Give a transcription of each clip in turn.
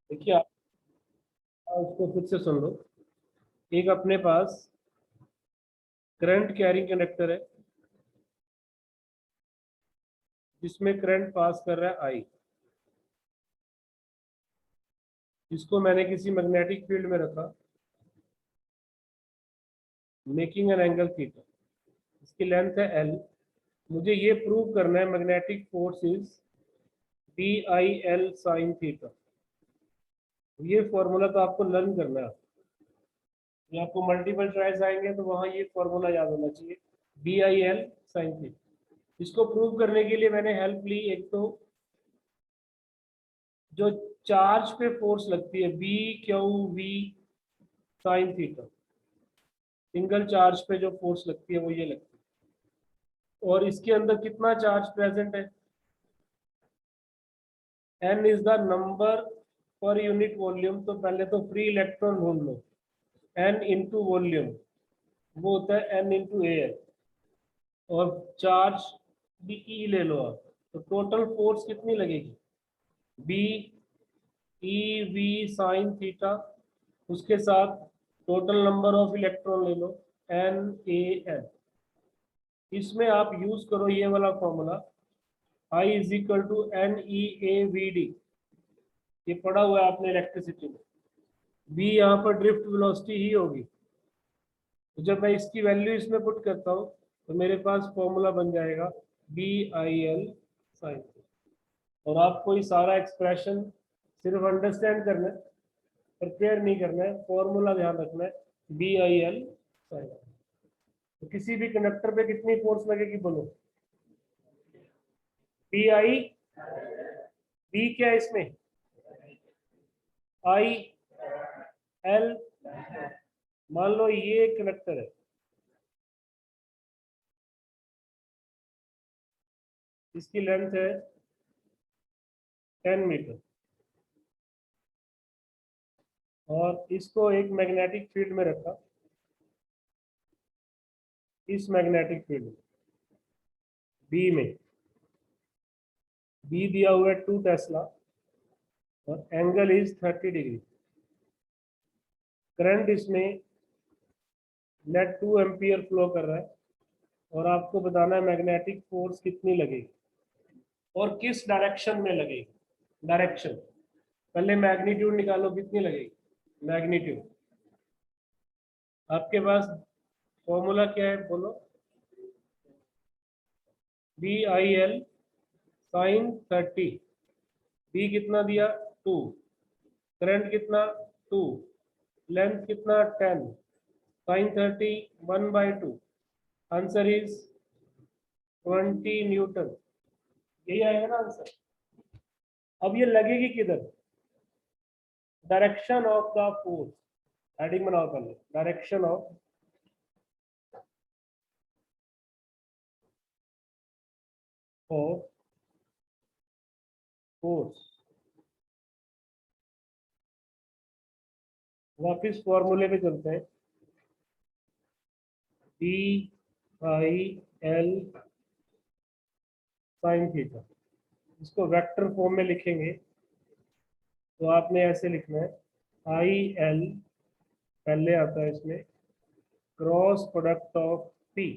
देखिए आप उसको खुद से सुन लो। एक अपने पास करंट कैरिंग कंडक्टर है जिसमें करंट पास कर रहा है आई, जिसको मैंने किसी मैग्नेटिक फील्ड में रखा, मेकिंग एन एंगल थीटा। इसकी लेंथ है एल। मुझे ये प्रूव करना है magnetic force is B I L sine theta. ये फॉर्मूला तो आपको लर्न करना है। ये आपको मल्टीपल चॉइस आएंगे तो वहां ये फॉर्मूला याद होना चाहिए, B I L sine theta. इसको प्रूव करने के लिए मैंने हेल्प ली, एक तो जो चार्ज पे फोर्स लगती है B Q V sine theta, single charge पे जो फोर्स लगती है वो ये लगती है। और इसके अंदर कितना चार्ज प्रेजेंट है, N is the number per unit volume. तो पहले तो फ्री इलेक्ट्रॉन ढूंढ लो, एन इंटू वॉल्यूम, वो होता है एन इंटू एयर। और चार्ज भी ई ले लो आप, तो टोटल फोर्स कितनी लगेगी, B E V sine theta, उसके साथ टोटल नंबर ऑफ इलेक्ट्रॉन ले लो, एन ए एन। इसमें आप यूज करो ये वाला formula, I is equal to N E A V D. ये पढ़ा हुआ है आपने इलेक्ट्रिसिटी में। बी यहाँ पर ड्रिफ्ट वेलोसिटी ही होगी। तो जब मैं इसकी वैल्यू इसमें पुट करता हूँ तो मेरे पास फॉर्मूला बन जाएगा बी आई एल साइन। और आपको ये सारा एक्सप्रेशन सिर्फ अंडरस्टैंड करना है, प्रिपेयर नहीं करना है, फॉर्मूला ध्यान रखना है, बी आई एल साइन। तो किसी भी कंडक्टर पे कितनी फोर्स लगेगी बोलो, बी आई, बी क्या है इसमें, आई एल। मान लो ये कंडक्टर है, इसकी लेंथ है 10 मीटर, और इसको एक मैग्नेटिक फील्ड में रखा, इस मैग्नेटिक फील्ड में बी में, बी दिया हुआ है 2 टेस्ला और एंगल इज 30 डिग्री। करंट इसमें नेट 2 एम्पियर फ्लो कर रहा है, और आपको बताना है मैग्नेटिक फोर्स कितनी लगेगी और किस डायरेक्शन में लगेगी। डायरेक्शन पहले मैग्नीट्यूड निकालो, कितनी लगेगी मैग्नीट्यूड। आपके पास फॉर्मूला क्या है बोलो, B I L sine 30। B कितना दिया 2, करंट कितना 2, लेंथ कितना 10, साइन 30 1/2, आंसर इज 20 न्यूटन। यही आएगा ना आंसर। अब ये लगेगी किधर, direction of the force. Heading बनाओ पहले, डायरेक्शन ऑफ फोर्स। वापिस फॉर्मूले पे चलते हैं, D I L sine theta. इसको वेक्टर फॉर्म में लिखेंगे तो आपने ऐसे लिखना है, आई एल पहले आता है इसमें क्रॉस प्रोडक्ट ऑफ पी।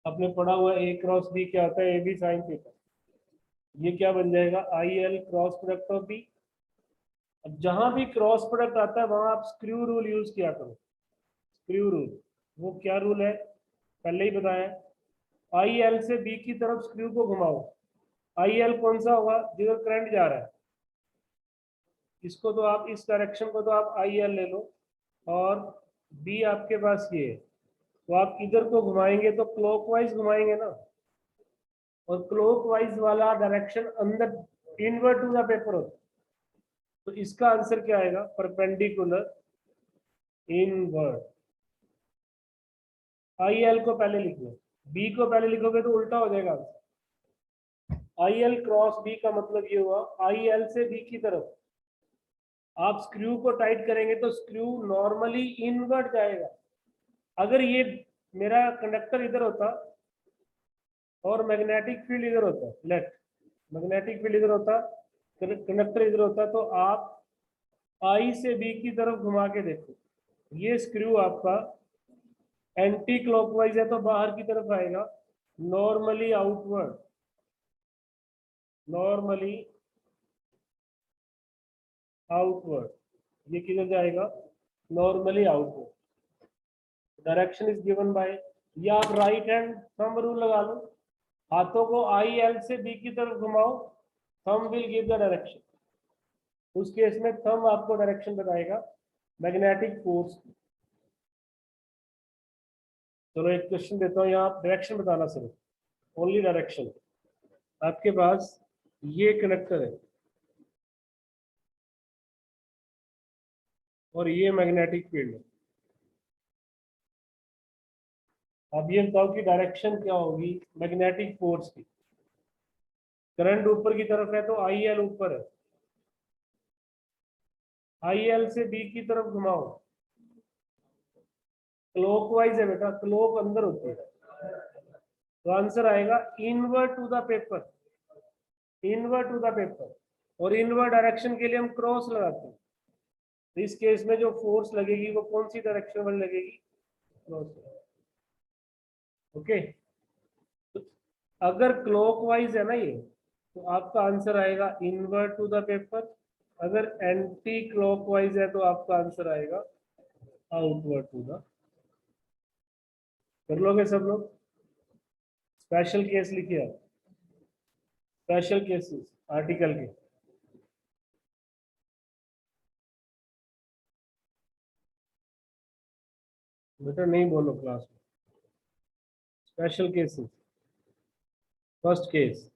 आपने पढ़ा हुआ ए क्रॉस बी क्या होता है, ए बी साइन थीटा। ये क्या बन जाएगा, I L cross product of B. अब जहां भी क्रॉस प्रोडक्ट आता है वहां आप स्क्रू रूल यूज किया करो। स्क्रू रूल, वो क्या रूल है पहले ही बताया, आई एल से बी की तरफ स्क्रू को घुमाओ। आई एल कौन सा होगा, जिधर करंट जा रहा है, इसको तो आप इस डायरेक्शन को तो आप आई एल ले लो, और बी आपके पास ये है, तो आप इधर को घुमाएंगे तो क्लॉकवाइज घुमाएंगे ना, और क्लॉकवाइज वाला डायरेक्शन अंदर इनवर्ट टू द पेपर होता है। तो इसका आंसर क्या आएगा, परपेंडिकुलर इनवर्ट। आई एल को पहले लिख लो, बी को पहले लिखोगे तो उल्टा हो जाएगा answer. I L cross B का मतलब ये हुआ, आई एल से बी की तरफ आप स्क्रू को टाइट करेंगे तो स्क्रू नॉर्मली इनवर्ट जाएगा। अगर ये मेरा कंडक्टर इधर होता और मैग्नेटिक फील्ड इधर होता, लेफ्ट, मैग्नेटिक फील्ड इधर होता, कंडक्टर इधर होता है, तो आप आई से बी की तरफ घुमा के देखो, ये स्क्रू आपका एंटी क्लॉकवाइज है तो बाहर की तरफ आएगा, नॉर्मली आउटवर्ड, नॉर्मली आउटवर्ड, ये किधर जाएगा, normally outward. Direction is given by, या आप राइट हैंड थंब रूल लगा लो, हाथों को आई एल से बी की तरफ घुमाओ, thumb will give the direction. उस केस में थंब आपको डायरेक्शन बताएगा मैग्नेटिक फोर्स। चलो एक क्वेश्चन देता हूँ, यहाँ डायरेक्शन बताना सिर्फ, ओनली डायरेक्शन। आपके पास ये कनेक्टर है और ये मैग्नेटिक फील्ड है, अब ये बताओ कि डायरेक्शन क्या होगी मैग्नेटिक फोर्स की। करंट ऊपर की तरफ है तो आई एल ऊपर है, आई एल से बी की तरफ घुमाओ, क्लॉकवाइज है बेटा, क्लॉक अंदर होती है, तो आंसर आएगा inward to the paper, inward to the paper. और इनवर्ड डायरेक्शन के लिए हम क्रॉस लगाते हैं, तो इस केस में जो फोर्स लगेगी वो कौन सी डायरेक्शन में लगेगी, क्रॉस। ओके, तो अगर क्लॉकवाइज है ना ये, तो आपका आंसर आएगा इनवर्ड टू द पेपर, अगर एंटी क्लॉकवाइज है तो आपका आंसर आएगा आउटवर्ड टू द। कर लोगे सब लोग, स्पेशल केस लिखिए आप, स्पेशल केसेस आर्टिकल के। बेटा नहीं बोलो क्लास में, special cases. First case,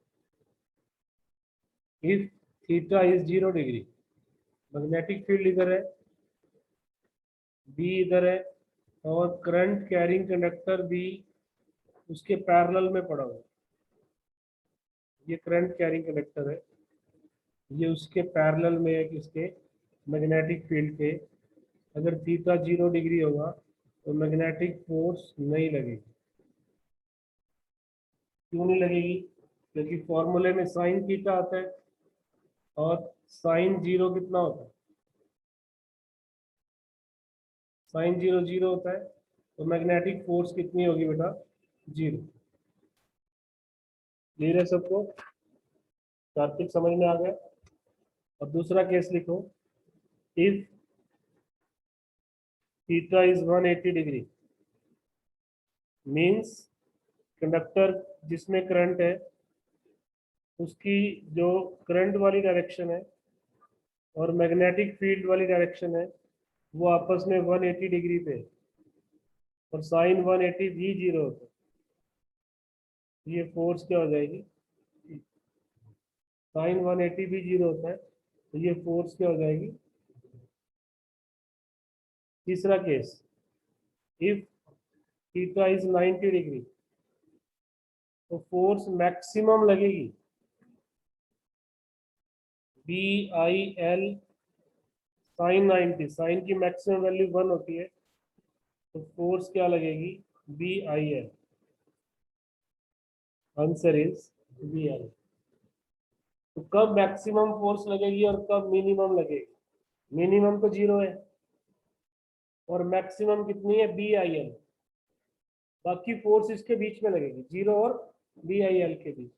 if theta is 0 degree, magnetic field इधर है, बी इधर है, और करंट कैरिंग कंडक्टर भी उसके पैरेलल में पड़ा हुआ, ये करंट कैरिंग कंडक्टर है, ये उसके पैरेलल में है किसके, मैग्नेटिक फील्ड के। अगर थीटा 0 डिग्री होगा तो मैग्नेटिक फोर्स नहीं लगेगी। क्यों नहीं लगेगी, क्योंकि फॉर्मूले में साइन थीटा आता है और साइन 0 कितना होता है, साइन 0 0 होता है, तो मैग्नेटिक फोर्स कितनी होगी बेटा, 0। क्लियर है सबको, कार्तिक समझ में आ गया। और दूसरा केस लिखो, if theta is 180 degree, means conductor जिसमें करंट है उसकी जो करंट वाली डायरेक्शन है और मैग्नेटिक फील्ड वाली डायरेक्शन है वो आपस में 180 डिग्री पे, और साइन 180 भी 0 होता है, ये फोर्स क्या हो जाएगी, साइन 180 भी 0 होता है, तो ये फोर्स क्या हो जाएगी। तीसरा case, if theta is 90 degree, तो फोर्स मैक्सिमम लगेगी B I L sine 90, sine की मैक्सिमम वैल्यू 1 होती है, तो फोर्स क्या लगेगी, B I L. Answer is B I. तो कब मैक्सिमम फोर्स लगेगी और कब मिनिमम लगेगी, मिनिमम तो 0 है और मैक्सिमम कितनी है, बी आई एल। बाकी फोर्स इसके बीच में लगेगी, 0 और बी आई एल के बीच।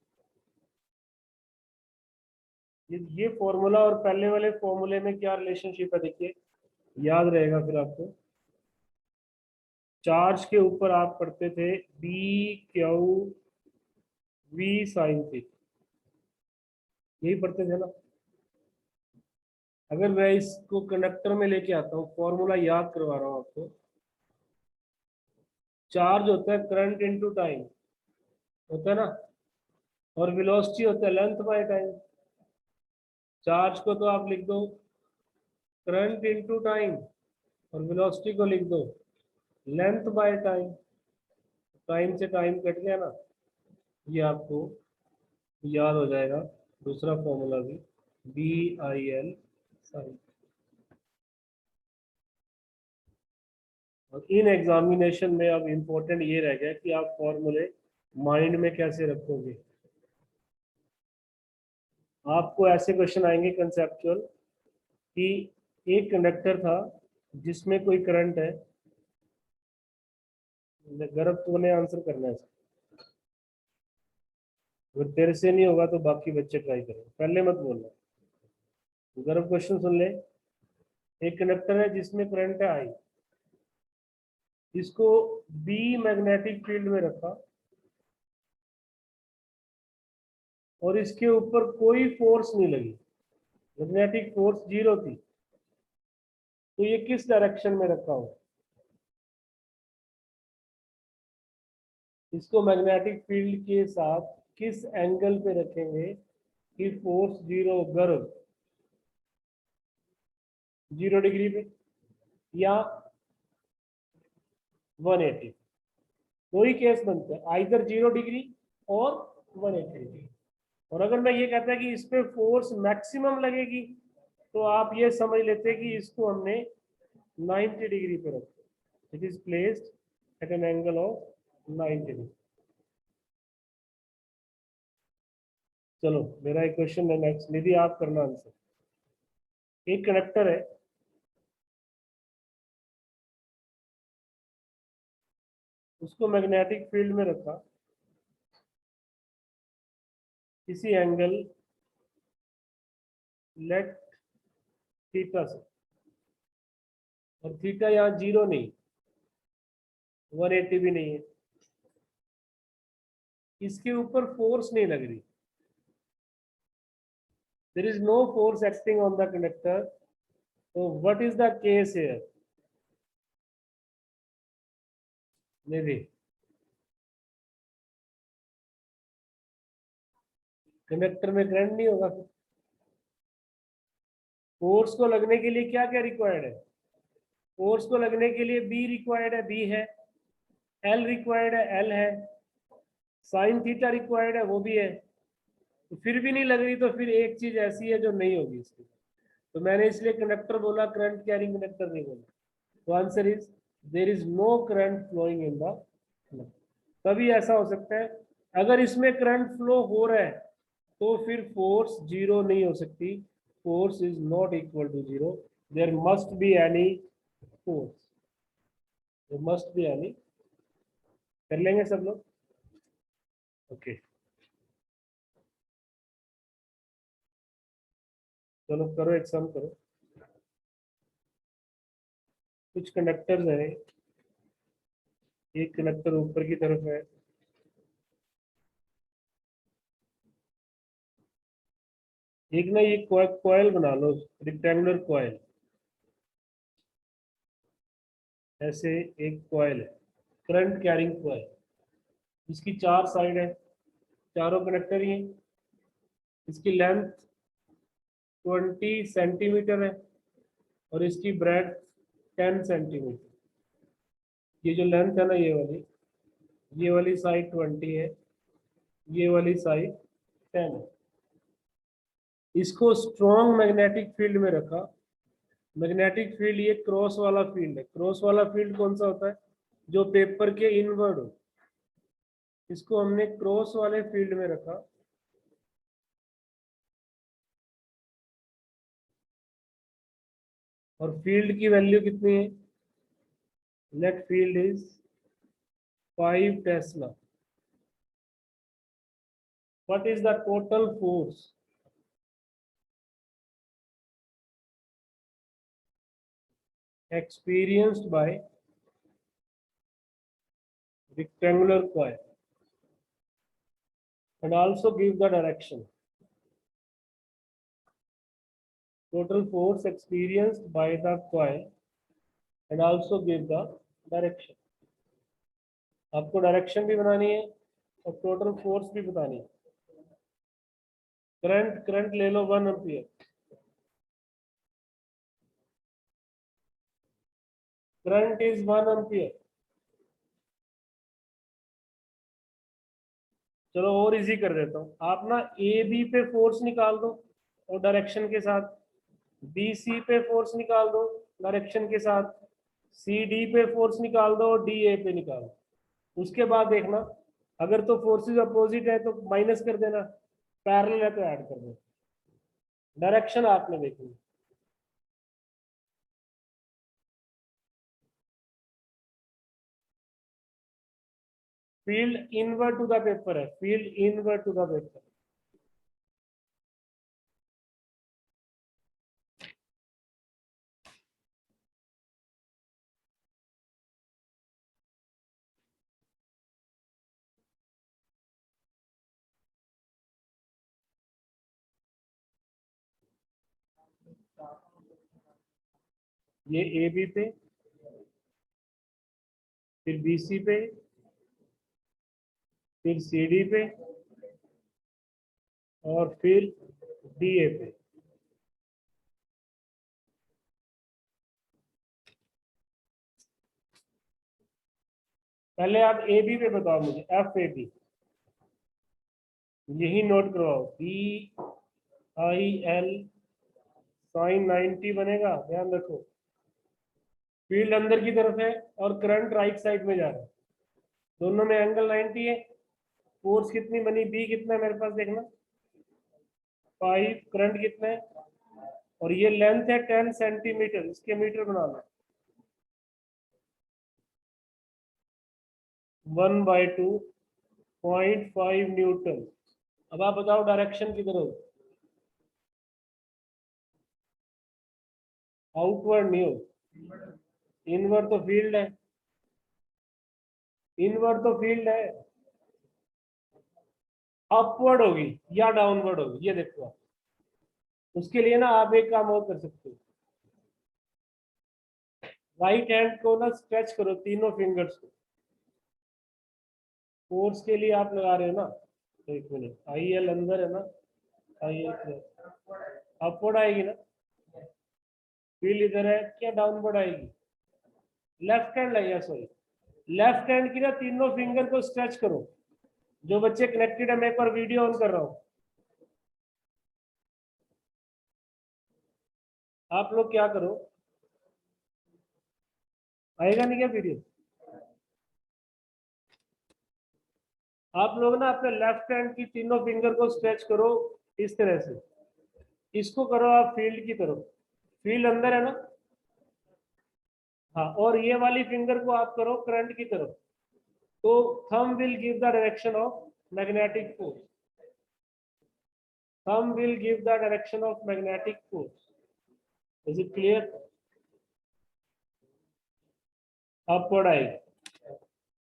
ये फॉर्मूला और पहले वाले फॉर्मूले में क्या रिलेशनशिप है देखिए, याद रहेगा फिर आपको। चार्ज के ऊपर आप पढ़ते थे B Q V sine theta, यही पढ़ते थे ना। अगर मैं इसको कंडक्टर में लेके आता हूँ, फॉर्मूला याद करवा रहा हूँ आपको। चार्ज होता है करंट इनटू टाइम, होता है ना, और वेलोसिटी होता है लेंथ बाय टाइम। चार्ज को तो आप लिख दो करंट इनटू टाइम, और वेलोसिटी को लिख दो लेंथ बाय टाइम। टाइम से टाइम कट गया ना, ये आपको याद हो जाएगा। दूसरा फॉर्मूला भी बी आई एल साइन। और इन एग्जामिनेशन में अब इम्पोर्टेंट ये रह गया कि आप फॉर्मूले माइंड में कैसे रखोगे। आपको ऐसे क्वेश्चन आएंगे कंसेप्चुअल कि एक कंडक्टर था जिसमें कोई करंट है। गर्भ तूने आंसर करना है। अगर तेरे से नहीं होगा तो बाकी बच्चे ट्राई करें, पहले मत बोलना। गर्भ क्वेश्चन सुन ले। एक कंडक्टर है जिसमें करंट है आई, इसको बी मैग्नेटिक फील्ड में रखा और इसके ऊपर कोई फोर्स नहीं लगी, मैग्नेटिक फोर्स जीरो थी, तो ये किस डायरेक्शन में रखा हो? इसको मैग्नेटिक फील्ड के साथ किस एंगल पे रखेंगे कि फोर्स जीरो, गर्भ 0 डिग्री पे या 180? दो ही केस बनते हैं, आइदर 0 डिग्री और 180 डिग्री। और अगर मैं ये कहता है कि इस पे फोर्स मैक्सिमम लगेगी, तो आप ये समझ लेते हैं कि इसको हमने 90 डिग्री पे रखा। It is placed at an angle of 90 degree. चलो मेरा एक क्वेश्चन है नेक्स्ट, निधि आप करना आंसर। एक कंडक्टर है, उसको मैग्नेटिक फील्ड में रखा किसी एंगल लेट थीटा से, और थीटा यहाँ 0 नहीं, 180 भी नहीं है, इसके ऊपर फोर्स नहीं लग रही, there is no force acting on the conductor, so what is the case here? Nidhi, conductor में करंट नहीं होगा, फोर्स को लगने के लिए क्या क्या रिक्वायर्ड है? फोर्स को लगने के लिए बी रिक्वायर्ड है, बी है, एल रिक्वायर्ड है, एल है, साइन थीटा रिक्वायर्ड है, वो भी है। तो फिर भी नहीं लग रही, तो फिर एक चीज ऐसी है जो नहीं होगी इसकी। तो मैंने इसलिए कंडक्टर बोला, करंट कैरिंग कंडक्टर नहीं बोला। तो answer is there is no current flowing in the. तभी ऐसा हो सकता है, अगर इसमें करंट फ्लो हो रहा है तो फिर फोर्स जीरो नहीं हो सकती, force is not equal to zero, there must be any force, there must be any. कर लेंगे सब लोग? ओके चलो करो, एक सम करो। कुछ कंडक्टर्स है, एक कंडक्टर ऊपर की तरफ है, एक ना ये कॉइल बना लो, रेक्टेंगुलर कॉइल, ऐसे एक कॉइल है, करंट कैरिंग कॉइल, इसकी 4 साइड है, चारों कंडक्टर ही हैं, इसकी लेंथ 20 सेंटीमीटर है और इसकी ब्रेड 10 सेंटीमीटर। ये जो लेंथ है ना, ये वाली साइड 20 है, ये वाली साइड 10 है। इसको स्ट्रॉन्ग मैग्नेटिक फील्ड में रखा। मैग्नेटिक फील्ड ये क्रॉस वाला फील्ड है। क्रॉस वाला फील्ड कौन सा होता है? जो पेपर के इनवर्ड हो, इसको हमने क्रॉस वाले फील्ड में रखा। और फील्ड की वैल्यू कितनी है? Net field is 5 Tesla. What is the total force experienced by rectangular coil, and also give the direction? Total force experienced by the coil and also give the direction. आपको direction भी बनानी है और total force भी बतानी है। Current current ले लो 1 ampere, current is 1 ampere. चलो और इजी कर देता हूँ, आप ना ए बी पे फोर्स निकाल दो और डायरेक्शन के साथ, बी सी पे फोर्स निकाल दो डायरेक्शन के साथ, सी डी पे फोर्स निकाल दो और डी ए पे निकाल दो। उसके बाद देखना, अगर तो फोर्सेस अपोजिट है तो माइनस कर देना, पैरेलल है तो ऐड कर देना। डायरेक्शन आपने देखनी। Field inward to the paper है, field inward to the paper. ये ए बी पे, फिर बी सी पे, फिर सी डी पे, और फिर डी ए पे। पहले आप ए बी पे बताओ मुझे, एफ ए बी यही नोट करवाओ। बी आई एल साइन 90 बनेगा, ध्यान रखो। फील्ड अंदर की तरफ है और करंट राइट साइड में जा रहा है, दोनों में एंगल 90 है। फोर्स कितनी बनी, बी कितना है मेरे पास देखना, 5। करंट कितना है, और ये लेंथ है 10 सेंटीमीटर, इसके मीटर बनाना। 1/2 0.5 न्यूटन। अब आप बताओ डायरेक्शन किधर हो, आउटवर्ड नहीं हो, इनवर्ड तो फील्ड है, इनवर्ड तो फील्ड है। अपवर्ड होगी या डाउनवर्ड होगी, ये देखो आप। उसके लिए ना आप एक काम और कर सकते हो, राइट हैंड को ना स्ट्रेच करो, तीनों फिंगर्स को। फोर्स के लिए आप लगा रहे हो ना, तो 1 मिनट, आई एल अंदर है ना, आई एल अपवर्ड आएगी ना, फील्ड इधर है, क्या डाउनवर्ड आएगी, लेफ्ट हैंड लगेगा, सॉरी लेफ्ट हैंड की ना तीनों फिंगर को स्ट्रेच करो। जो बच्चे कनेक्टेड है, मैं एक बार वीडियो ऑन कर रहा हूँ, आप लोग क्या करो, आएगा नहीं क्या वीडियो, आप लोग ना अपने लेफ्ट हैंड की तीनों फिंगर को स्ट्रेच करो इस तरह से, इसको करो आप फील्ड की तरफ, फील्ड अंदर है ना, हाँ, और ये वाली फिंगर को आप करो करंट की तरफ। तो thumb will give the direction of magnetic force, thumb will give the direction of magnetic force. Is it clear, upward आएगी,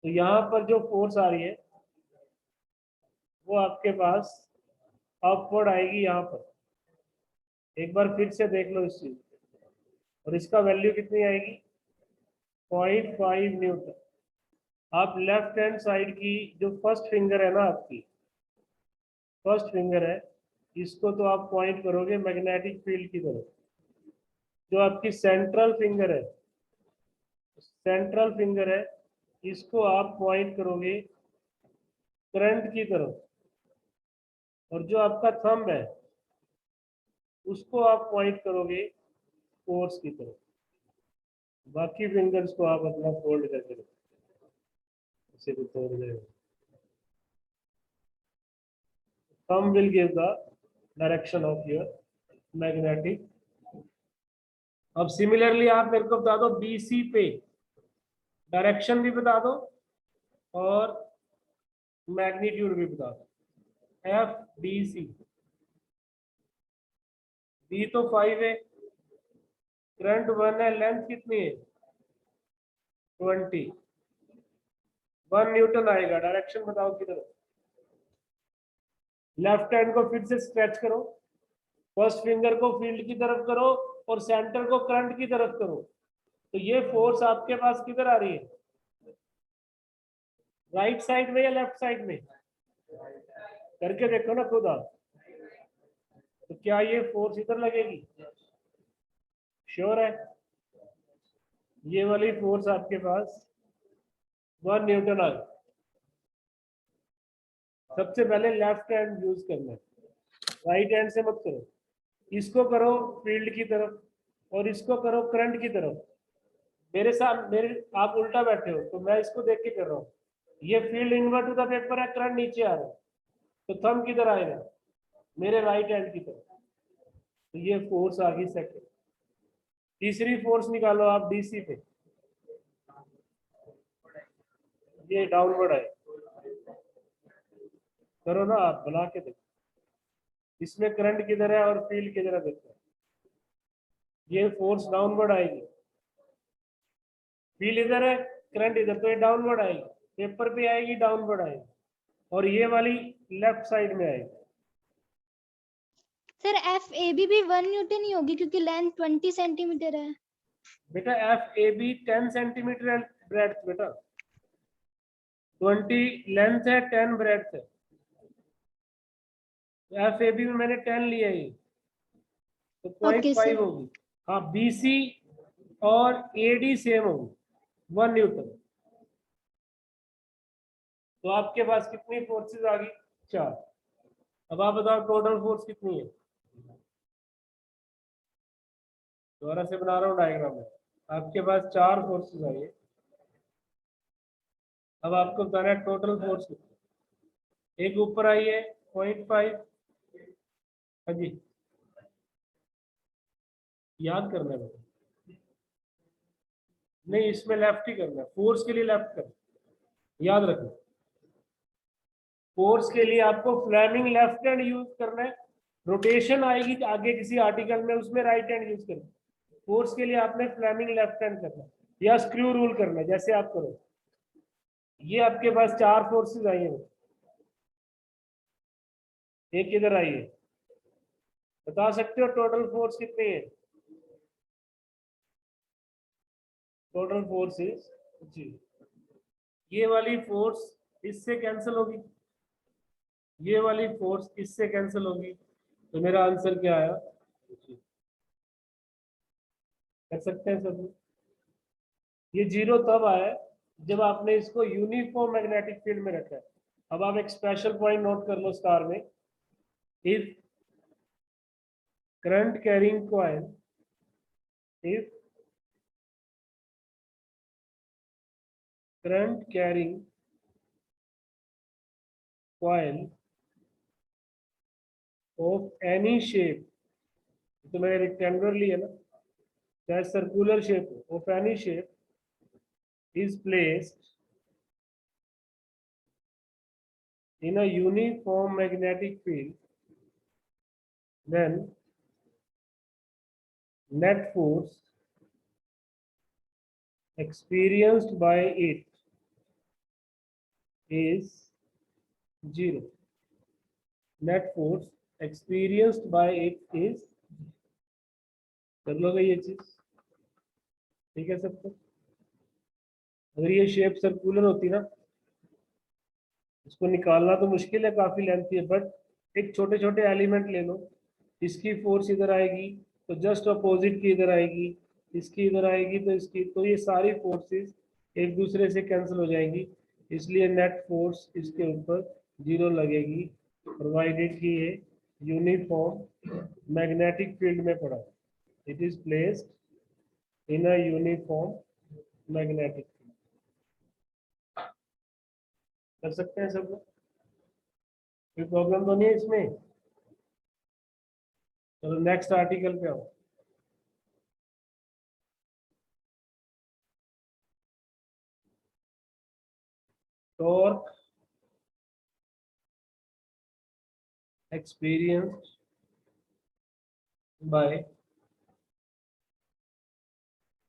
तो यहाँ पर जो फोर्स आ रही है वो आपके पास अपवर्ड आएगी यहाँ पर। एक बार फिर से देख लो इस चीज, और इसका वैल्यू कितनी आएगी, 0.5 न्यूटन। आप लेफ्ट हैंड साइड की जो फर्स्ट फिंगर है ना, आपकी फर्स्ट फिंगर है, इसको तो आप पॉइंट करोगे मैग्नेटिक फील्ड की तरफ। जो आपकी सेंट्रल फिंगर है, सेंट्रल फिंगर है, इसको आप पॉइंट करोगे करंट की तरफ। और जो आपका थंब है, उसको आप पॉइंट करोगे फोर्स की तरफ। बाकी फिंगर्स को आप अपना फोल्ड करके रखो, इसे भी तोड़ देगा। Thumb will give the direction of your magnetic. अब सिमिलरली आप मेरे को बता दो बीसी पे, डायरेक्शन भी बता दो और मैग्नीट्यूड भी बता दो। एफ बी सी, बी तो 5 है, करंट 1 है, लेंथ कितनी है 20, 1 न्यूटन आएगा। डायरेक्शन बताओ किधर, लेफ्ट हैंड को फिर से स्ट्रेच करो, फर्स्ट फिंगर को फील्ड की तरफ करो और सेंटर को करंट की तरफ करो। तो ये फोर्स आपके पास किधर आ रही है, राइट साइड में या लेफ्ट साइड में, करके देखो ना खुद आप। तो क्या ये फोर्स इधर लगेगी, श्योर है, ये वाली फोर्स आपके पास 1 न्यूटन आ गई। सबसे पहले लेफ्ट हैंड यूज करना है, राइट हैंड से मत करो। इसको करो फील्ड की तरफ और इसको करो करंट की तरफ। मेरे साथ मेरे आप उल्टा बैठे हो, तो मैं इसको देख के कर रहा हूँ। ये field invert to the paper है, करंट नीचे आ रहा है, तो थंब किधर आएगा, मेरे राइट हैंड की तरफ। तो ये फोर्स आ गई सेकंड। तीसरी फोर्स निकालो आप डीसी पे, ये डाउनवर्ड है, करो ना आप, बना के देखो इसमें करंट किधर है और फील्ड किधर है देखो। ये फोर्स डाउनवर्ड आएगी, फील्ड इधर है, करंट इधर, तो ये डाउनवर्ड आएगी, पेपर पे आएगी डाउनवर्ड आएगी, और ये वाली लेफ्ट साइड में आएगी। सर एफ ए बी भी 1 न्यूटन ही होगी क्योंकि लेंथ 20 सेंटीमीटर है। बेटा एफ ए बी 10 सेंटीमीटर है ब्रेड्थ, बेटा 20 लेंथ है, 10 ब्रेड्थ है। एफ ए बी में मैंने 10 लिया ही, तो ओके 0.5 सर। होगी। हाँ बी सी और ए डी सेम होगी, 1 न्यूटन। तो आपके पास कितनी फोर्सेस आ गई? 4। अब आप बताओ टोटल फोर्स कितनी है? दोबारा से बना रहा हूँ डायग्राम में। आपके पास 4 फोर्सेस आई है। अब आपको बताना है टोटल फोर्स कितनी। एक ऊपर आई है 0.5, हाँ जी, याद करना है बेटा। नहीं, इसमें लेफ्ट ही करना है, फोर्स के लिए लेफ्ट करना, याद रखना। फोर्स के लिए आपको फ्लेमिंग लेफ्ट हैंड यूज करना है, रोटेशन आएगी आगे किसी आर्टिकल में, उसमें राइट हैंड यूज करना है। फोर्स के लिए आपने फ्लेमिंग लेफ्ट हैंड करना है या स्क्रू रूल करना है, जैसे आप करो। ये आपके पास 4 फोर्सेस आई है, एक इधर आई है। बता सकते हो टोटल फोर्स कितनी है? टोटल फोर्स इज जी, ये वाली फोर्स इससे कैंसिल होगी, ये वाली फोर्स इससे कैंसिल होगी, तो मेरा आंसर क्या आया? कर सकते हैं सब। ये 0 तब आया जब आपने इसको यूनिफॉर्म मैग्नेटिक फील्ड में रखा है। अब आप एक स्पेशल पॉइंट नोट कर लो स्टार में। If current carrying coil, if current carrying coil of any shape, तो मैंने रेक्टेंगुलर लिया ना, चाहे सर्कुलर शेप हो, of any shape is placed in a uniform magnetic field, then net force experienced by it is 0. Net force experienced by it is, कर लोगे ये चीज? ठीक है सबको? अगर ये शेप सर्कुलर होती ना, इसको निकालना तो मुश्किल है, काफी लेंथी है, बट एक छोटे छोटे एलिमेंट ले लो, इसकी फोर्स इधर आएगी तो जस्ट अपोजिट की इधर आएगी, इसकी इधर आएगी तो इसकी, तो ये सारी फोर्सेस एक दूसरे से कैंसिल हो जाएंगी, इसलिए नेट फोर्स इसके ऊपर 0 लगेगी, प्रोवाइडेड कि ये यूनिफॉर्म मैग्नेटिक फील्ड में पड़ा, it is placed in a uniform magnetic field. कर सकते हैं सब लोग? कोई प्रॉब्लम तो नहीं है इसमें? चलो नेक्स्ट आर्टिकल पे आओ। Torque experienced by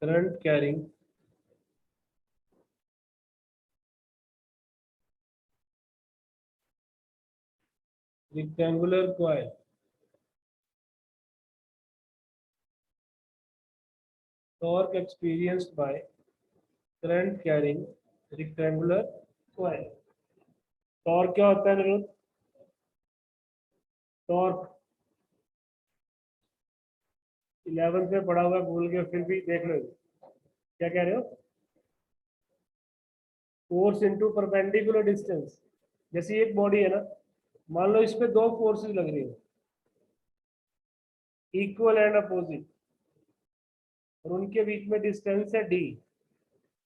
current carrying rectangular coil. Torque experienced by current carrying rectangular coil. Torque क्या होता है निरुद्ध? टॉर्क 11th में पढ़ा हुआ, भूल गए फिर भी देख लो। क्या कह रहे हो? Force into perpendicular distance. जैसे एक बॉडी है ना, मान लो इस पे 2 फोर्सेस लग रही है, इक्वल एंड अपोजिट, और उनके बीच में डिस्टेंस है डी,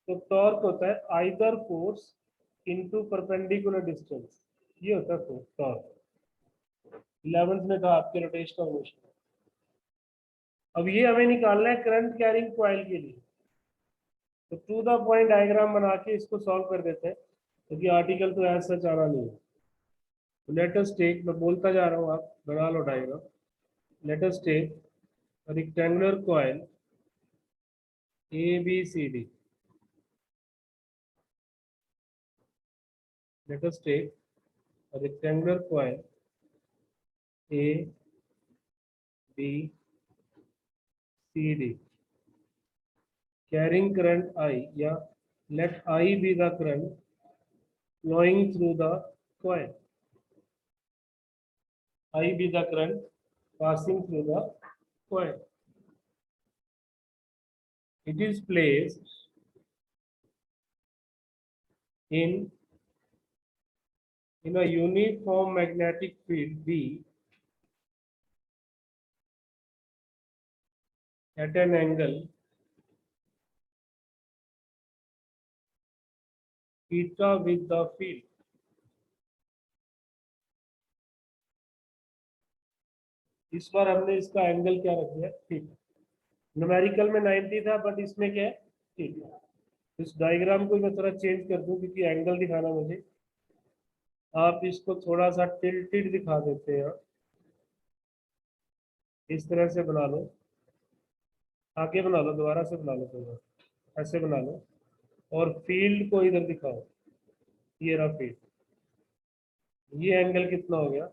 तो टॉर्क होता है either force into perpendicular distance, ये होता है टॉर्क। 11th में था आपके रोटेशनल मोशन। अब ये हमें निकालना है करंट कैरिंग कॉइल के लिए, तो टू द पॉइंट डायग्राम बना के इसको सॉल्व कर देते हैं, क्योंकि आर्टिकल तो ऐसा चारा नहीं है। तो लेट अस टेक, मैं बोलता जा रहा हूँ, आप बना लो diagram. Let us take rectangular coil ABCD। Let us take a rectangular coil ABCD carrying current I, या let I be the current flowing through the coil. I be the current passing through the coil. It is placed in a uniform magnetic field B at an angle theta with the field. इस बार हमने इसका angle क्या रख दिया, theta. Numerical में 90 था, but इसमें क्या है, थीटा। इस डायग्राम को मैं थोड़ा चेंज कर दूं, क्योंकि एंगल दिखाना मुझे, आप इसको थोड़ा सा टिल्टेड दिखा देते हैं। इस तरह से बना लो, आगे बना लो, दोबारा से बना लो, थोड़ा ऐसे बना लो, और फील्ड को इधर दिखाओ, ये रहा फील्ड। ये एंगल कितना हो गया,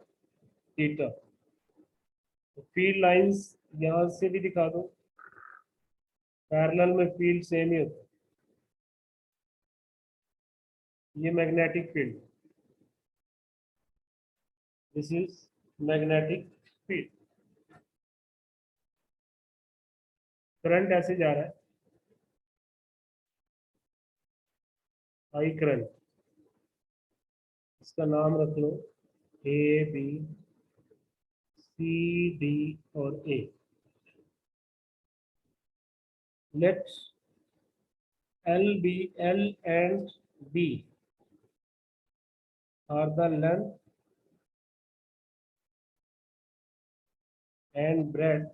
थीटा। तो फील्ड लाइंस यहां से भी दिखा दो, पैरेलल में फील्ड सेम ही होता है। ये magnetic field, this is magnetic field. Current ऐसे जा रहा है, आई करंट, इसका नाम रख लो ABCD और A। Let L and B are the length and breadth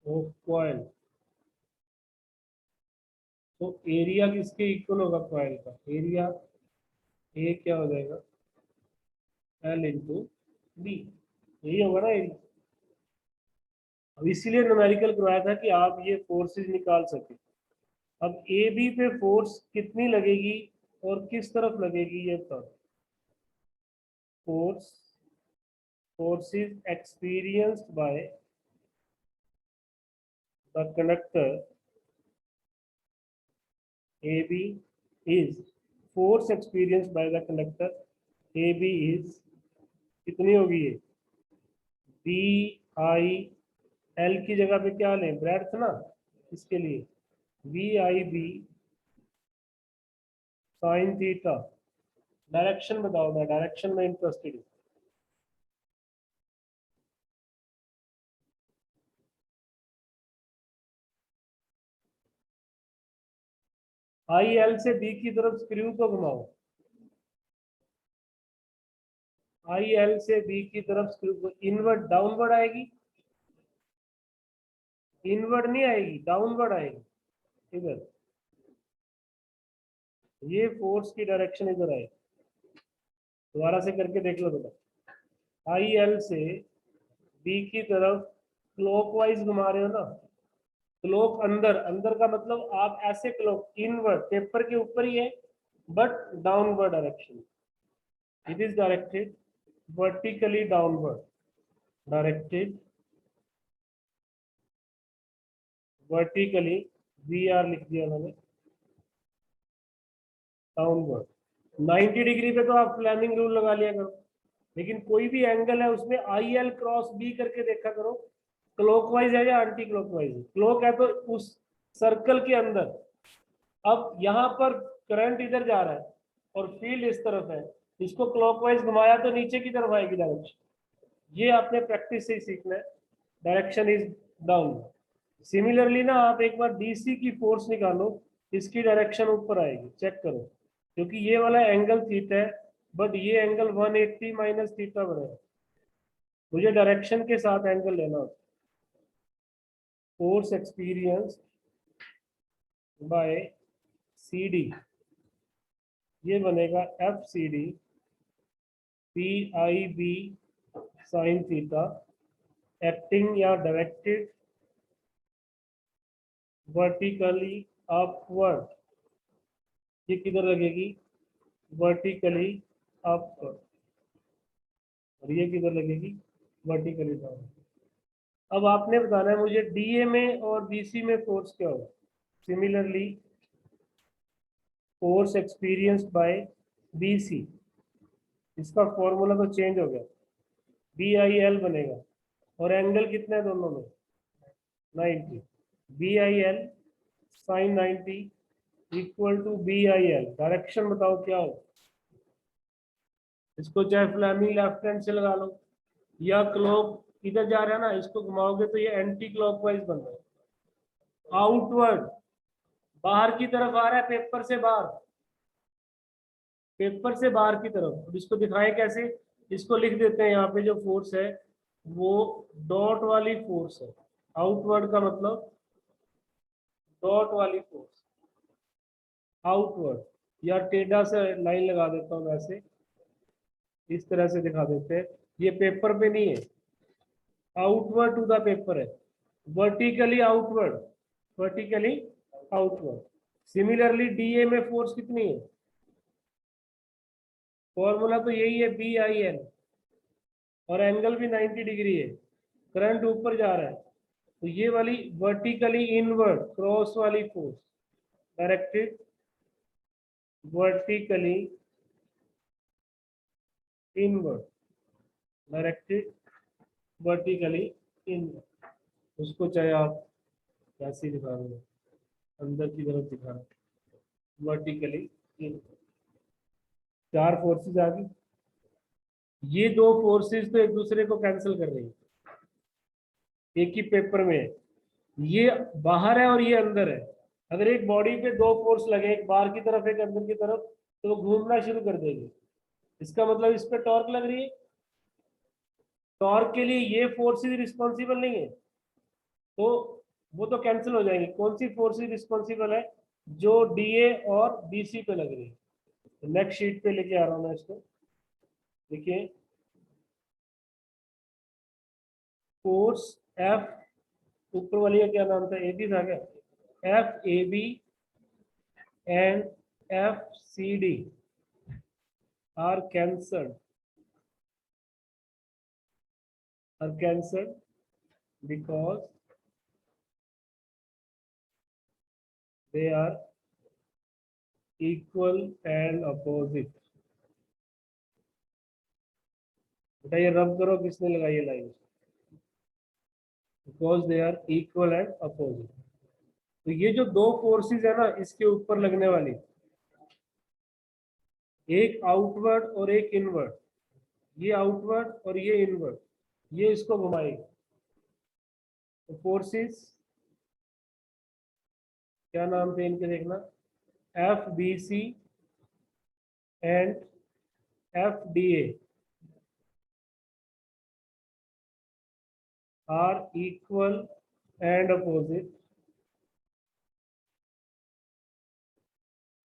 of coil। तो एरिया किसके इक्वल होगा कॉइल का, एरिया ए क्या हो जाएगा, L इंटू बी, यही होगा ना एरिया। अब इसीलिए न्यूमेरिकल करवाया था कि आप ये फोर्सेस निकाल सके। अब ए बी पे फोर्स कितनी लगेगी और किस तरफ लगेगी, ये बता। forces experienced by the conductor AB is force experienced by the conductor AB is कितनी होगी ये, BI, L की जगह पे क्या लें, ब्रेड्थ ना, इसके लिए VIB साइन थीटा। डायरेक्शन बताओ, मैं डायरेक्शन में इंटरेस्टेड हूँ। IL से B की तरफ स्क्रू को घुमाओ, IL से B की तरफ स्क्रू को, इनवर्ड डाउनवर्ड आएगी, इनवर्ड नहीं आएगी, डाउनवर्ड आएगी इधर। ये फोर्स की डायरेक्शन इधर आएगी। दोबारा से करके देख लो बेटा, IL से B की तरफ क्लॉकवाइज घुमा रहे हो ना, क्लॉक अंदर, अंदर का मतलब आप ऐसे क्लॉक, इनवर्ड पेपर के ऊपर ही है, but downward direction. It is directed vertically downward, directed vertically, VR लिख दिया मैंने, डाउनवर्ड। 90 डिग्री पे तो आप फ्लेमिंग रूल लगा लिया करो, लेकिन कोई भी एंगल है उसमें IL क्रॉस B करके देखा करो, क्लॉकवाइज है या एंटी क्लॉकवाइज है। क्लॉक है तो उस सर्कल के अंदर। अब यहाँ पर करंट इधर जा रहा है और फील्ड इस तरफ है, इसको क्लॉकवाइज घुमाया तो नीचे की तरफ आएगी डायरेक्शन। ये आपने प्रैक्टिस से ही सीखना है, डायरेक्शन इज डाउन। सिमिलरली ना, आप एक बार DC की फोर्स निकालो, इसकी डायरेक्शन ऊपर आएगी, चेक करो, क्योंकि ये वाला एंगल थीटा है, बट ये एंगल 180 माइनस थीटा बनेगा। मुझे डायरेक्शन के साथ एंगल लेना होता है। Force experience by C D, ये बनेगा F C D P I B sine theta, acting या डायरेक्टेड वर्टिकली अपवर्ड। ये किधर लगेगी? Vertically upward. और ये किधर लगेगी? Vertically down. अब आपने बताना है मुझे डीए में और बीसी में फोर्स क्या होगा। Similarly force experience bye BC, इसका फॉर्मूला तो चेंज हो गया, बी आई एल बनेगा। और एंगल कितना है दोनों में? 90। B I L sine 90 equal to B I L. Direction बताओ क्या हो। इसको चाहे फ्लैमिंग लेफ्ट हैंड से लगा लो, या क्लॉक इधर जा रहा है ना, इसको घुमाओगे तो ये एंटी क्लॉकवाइज बन रहा है। आउटवर्ड, बाहर की तरफ आ रहा है, पेपर से बाहर, पेपर से बाहर की तरफ। अब इसको दिखाएं कैसे? इसको लिख देते हैं यहाँ पे, जो फोर्स है वो डॉट वाली फोर्स है। आउटवर्ड का मतलब डॉट वाली फोर्स, आउटवर्ड। या टेढ़ा से लाइन लगा देता हूँ वैसे, इस तरह से दिखा देते हैं। ये पेपर पे नहीं है, आउटवर्ड टू द पेपर है, vertically outward, vertically outward. Similarly DA में फोर्स कितनी है? फॉर्मूला तो यही है, बी आई एन, और एंगल भी 90 डिग्री है। करंट ऊपर जा रहा है, तो ये वाली वर्टिकली इनवर्ड क्रॉस वाली force, directed vertically inward, directed vertically inward. उसको चाहे आप कैसे दिखा रहे हो, अंदर की तरफ दिखा रहे हो, वर्टिकली इनवर्ड। चार फोर्सेस आ गई। ये दो फोर्सेस तो एक दूसरे को कैंसिल कर रही है, एक ही पेपर में है। ये बाहर है और ये अंदर है। अगर एक बॉडी पे दो फोर्स लगे, एक बाहर की तरफ एक अंदर की तरफ, तो वो घूमना शुरू कर देगी। इसका मतलब इस पे टॉर्क लग रही है। टॉर्क के लिए ये फोर्सेस रिस्पॉन्सिबल नहीं है, तो वो तो कैंसिल हो जाएंगे। कौन सी फोर्सेस रिस्पॉन्सिबल है? जो डीए और बीसी पे लग रही है। तो नेक्स्ट शीट पे लेके आ रहा हूं मैं इसको। देखिए, फोर्स एफ, ऊपर वाली का क्या नाम था? ए बी था क्या? F A B and F C D are cancelled, because they are equal and opposite। बेटा ये रब करो, किसने लगाई है line? because they are equal and opposite। तो ये जो दो फोर्सेस है ना इसके ऊपर लगने वाली, एक आउटवर्ड और एक इनवर्ड, ये आउटवर्ड और ये इनवर्ड, ये इसको घुमाएगी। तो फोर्सेस क्या नाम थे इनके, देखना, F B C and F D A are equal and opposite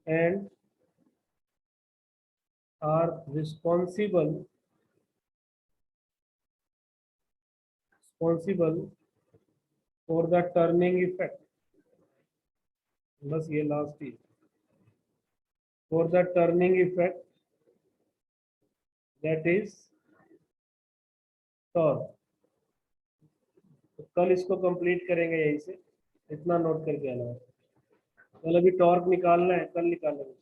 and are responsible for the turning effect। बस ये last he, for the turning effect that is torque। तो कल इसको कंप्लीट करेंगे यहीं से, इतना नोट करके आना है। कल अभी टॉर्क निकालना है, कल निकालेंगे।